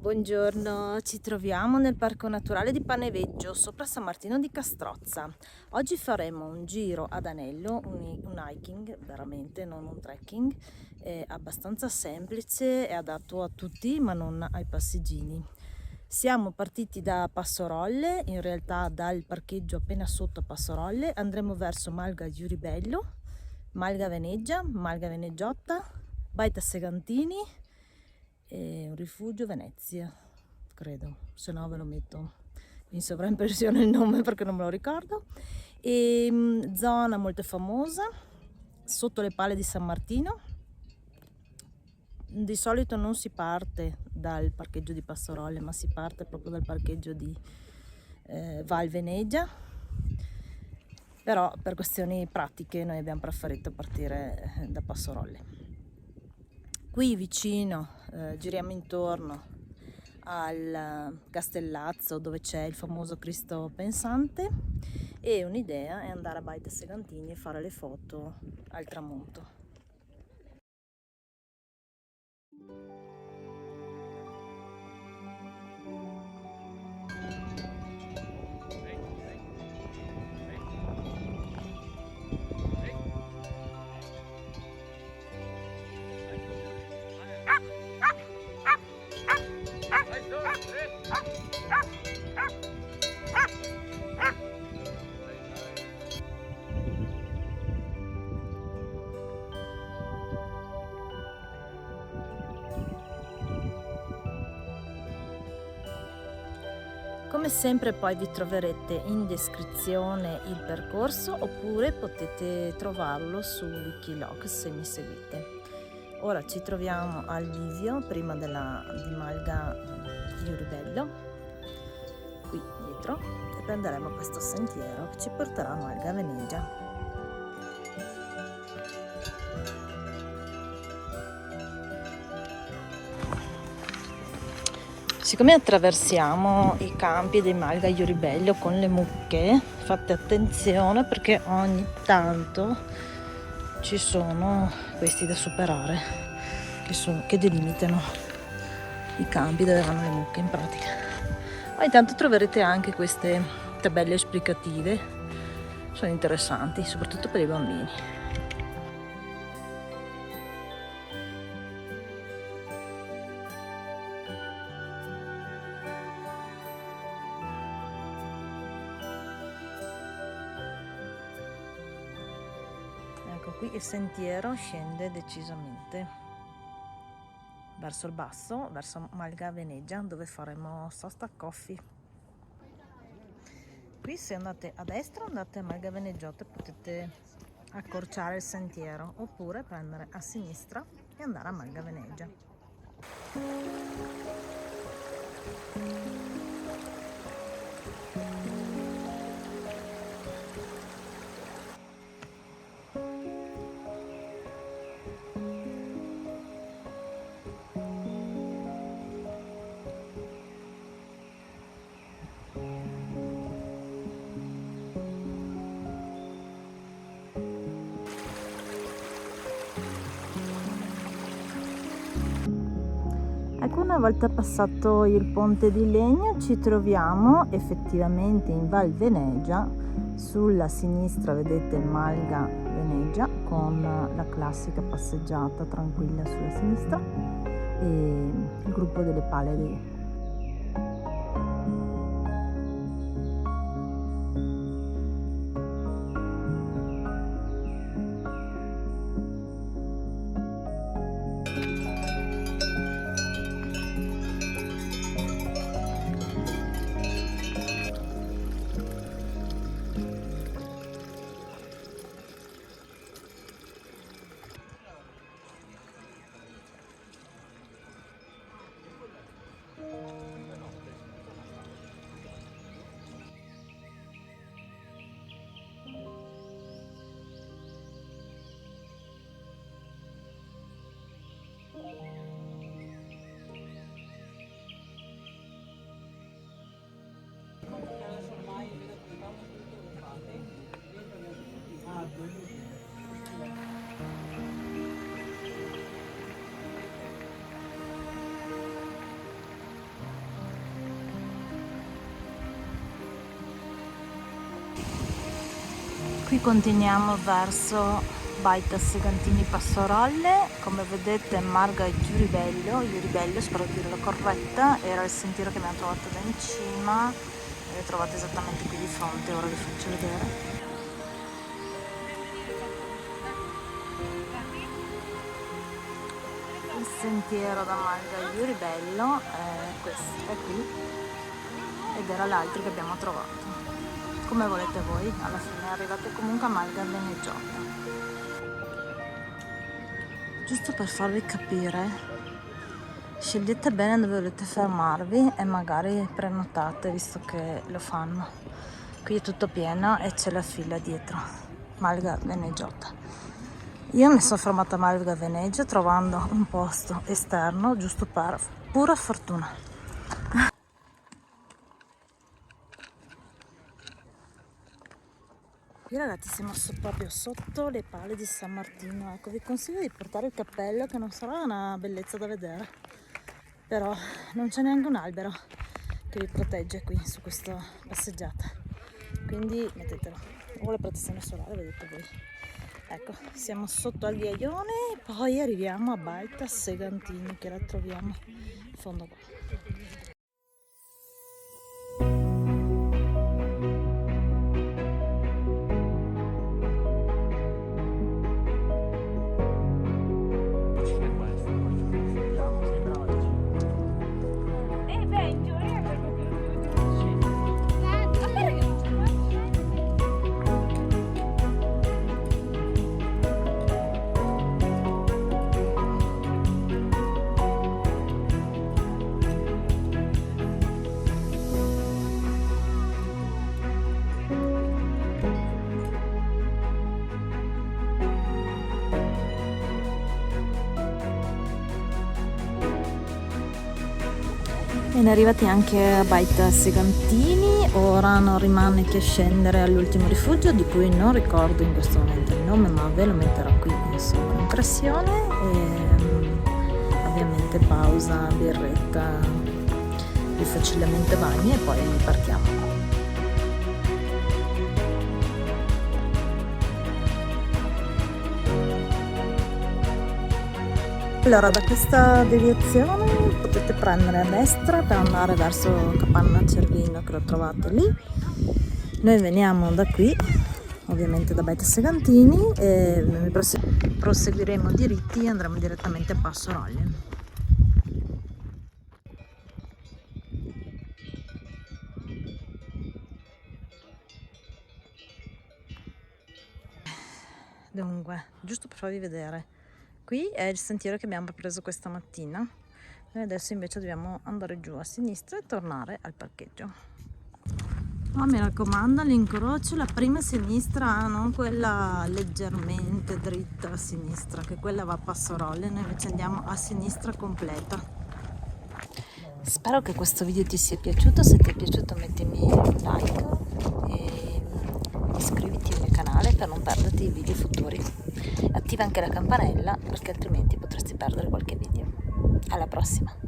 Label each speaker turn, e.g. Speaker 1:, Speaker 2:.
Speaker 1: Buongiorno, ci troviamo nel Parco Naturale di Paneveggio, sopra San Martino di Castrozza. Oggi faremo un giro ad anello, un hiking, veramente, non un trekking, abbastanza semplice e adatto a tutti, ma non ai passeggini. Siamo partiti da Passorolle, in realtà dal parcheggio appena sotto a Passorolle, andremo verso Malga Giuribello, Malga Veneggia, Malga Veneggiotta, Baita Segantini e un rifugio Venezia, credo, se no ve lo metto in sovraimpressione il nome perché non me lo ricordo. Zona molto famosa, sotto le pale di San Martino. Di solito non si parte dal parcheggio di Passorolle, ma si parte proprio dal parcheggio di Val Veneggia, però per questioni pratiche noi abbiamo preferito partire da Passorolle. Qui vicino giriamo intorno al Castellazzo dove c'è il famoso Cristo Pensante, e un'idea è andare a Baita Segantini e fare le foto al tramonto. Come sempre poi vi troverete in descrizione il percorso, oppure potete trovarlo su Wikiloc se mi seguite. Ora ci troviamo al bivio prima di Malga Giuribello, qui dietro, e prenderemo questo sentiero che ci porterà a Malga Veneggia. Siccome attraversiamo i campi di Malga Giuribello con le mucche, fate attenzione perché ogni tanto ci sono questi da superare che delimitano i campi dove vanno le mucche in pratica. Ogni tanto troverete anche queste tabelle esplicative, sono interessanti soprattutto per i bambini. Ecco, qui il sentiero scende decisamente verso il basso, verso Malga Veneggia, dove faremo sosta coffee. Qui se andate a destra andate a Malga Veneggiota, potete accorciare il sentiero, oppure prendere a sinistra e andare a Malga Veneggia. Ecco, una volta passato il ponte di legno ci troviamo effettivamente in Val Veneggia. Sulla sinistra vedete Malga Veneggia con la classica passeggiata tranquilla sulla sinistra e il gruppo delle pale Qui continuiamo verso Baita Segantini Passorolle. Come vedete Marga e Giuribello, spero di dirla corretta, era il sentiero che abbiamo trovato da in cima e lo trovate esattamente qui di fronte, ora vi faccio vedere. Il sentiero da Marga e Giuribello è questo, è qui, ed era l'altro che abbiamo trovato. Come volete voi, alla fine arrivate comunque a Malga Veneggiota. Giusto per farvi capire, scegliete bene dove volete fermarvi e magari prenotate, visto che lo fanno. Qui è tutto pieno e c'è la fila dietro, Malga Veneggiota. Io mi sono fermata a Malga Venezia trovando un posto esterno, giusto per pura fortuna. Qui ragazzi siamo proprio sotto le pale di San Martino, ecco, vi consiglio di portare il cappello, che non sarà una bellezza da vedere, però non c'è neanche un albero che vi protegge qui su questa passeggiata, quindi mettetelo, o la protezione solare, vedete voi. Ecco, siamo sotto al ghiaione, poi arriviamo a Baita Segantini, che la troviamo in fondo qua. Bene, arrivati anche a Baita Segantini, ora non rimane che scendere all'ultimo rifugio, di cui non ricordo in questo momento il nome, ma ve lo metterò qui in sovraimpressione, e ovviamente pausa, birretta, rifacilmente bagni e poi partiamo. Allora, da questa deviazione potete prendere a destra per andare verso Capanna Cervino, che lo trovate lì. Noi veniamo da qui, ovviamente da Baita Segantini, e proseguiremo diritti e andremo direttamente a Passorolle. Dunque, giusto per farvi vedere, qui è il sentiero che abbiamo preso questa mattina. Noi adesso invece dobbiamo andare giù a sinistra e tornare al parcheggio. Ma mi raccomando, all'incrocio la prima sinistra, non quella leggermente dritta a sinistra, che quella va a Passorolle, noi invece andiamo a sinistra completa. Spero che questo video ti sia piaciuto, se ti è piaciuto mettimi un like e iscriviti al mio canale per non perderti i video futuri. Attiva anche la campanella, perché altrimenti potresti perdere qualche video. Alla prossima!